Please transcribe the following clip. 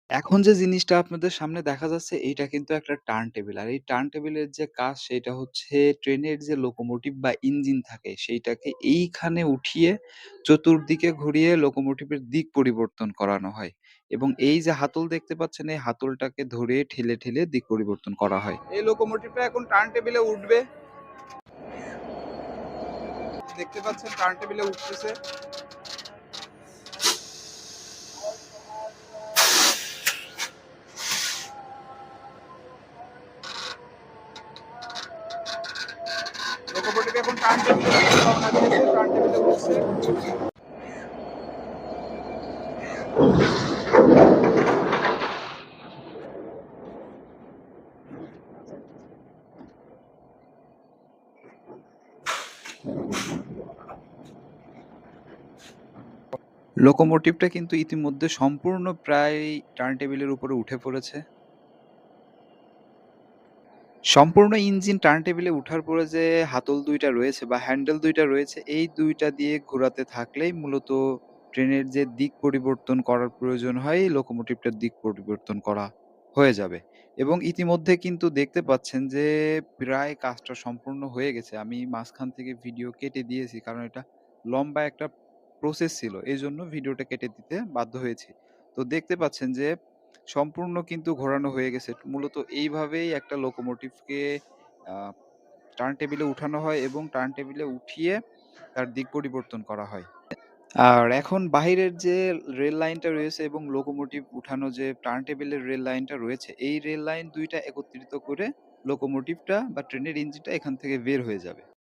এখন যে জিনিসটা আপনাদের সামনে দেখা যাচ্ছে এইটা কিন্তু একটা টার্ন টেবিল। আর এই টার্ন টেবিলের যে কাজ সেটা হচ্ছে ট্রেনের যে লোকোমোটিভ বা ইঞ্জিন থাকে সেইটাকে এইখানে উঠিয়ে চতুর্দিকে ঘুরিয়ে লোকোমোটিভের দিক পরিবর্তন করানো হয়। এবং এই যে হাতল দেখতে পাচ্ছেন এই হাতলটাকে ধরে ঠেলে, ঠেলে দিক পরিবর্তন করা হয়। এই লোকোমোটিভটা এখন টার্ন টেবিলে উঠবে। দেখতে পাচ্ছেন টার্ন টেবিলে উঠতেছে। লোকোমোটিভ এখন টার্ন টেবিলে রওনা দিয়েছে, টার্ন টেবিলে উঠছে। লোকোমোটিভটা কিন্তু ইতিমধ্যে সম্পূর্ণ প্রায় টার্ন টেবিলের উপরে উঠে পড়েছে। সম্পূর্ণ ইঞ্জিন টার্ন টেবিলে উঠার পরে যে হাতল ২ টা রয়েছে বা হ্যান্ডেল ২ টা রয়েছে, এই ২ টা দিয়ে ঘোরাতে থাকলেই মূলত ট্রেনের যে দিক পরিবর্তন করার প্রয়োজন হয়, এই লোকোমোটিভটার দিক পরিবর্তন করা হয়ে যাবে। এবং ইতিমধ্যে কিন্তু দেখতে পাচ্ছেন যে প্রায় কাজটা সম্পূর্ণ হয়ে গেছে। আমি মাঝখান থেকে ভিডিও কেটে দিয়েছি কারণ এটা লম্বা একটা প্রসেস ছিল। এজন্য ভিডিওটা কেটে দিতে বাধ্য হয়েছি। তো দেখতে পাচ্ছেন যে সম্পূর্ণ কিন্তু ঘোরানো হয়ে গেছে। মূলত এইভাবেই একটা লোকোমোটিভকে আ টার্ন টেবিলে উঠানো হয় এবং টার্ন টেবিলে উঠিয়ে তার দিক পরিবর্তন করা হয়। আর এখন বাহিরের যে রেল লাইনটা রয়েছে এবং লোকোমোটিভ উঠানো যে টার্ন টেবিলের রেল লাইনটা রয়েছে, এই রেল লাইন ২ টা একত্রিত করে লোকোমোটিভটা বা ট্রেনের ইঞ্জিনটা এখান থেকে বের হয়ে যাবে।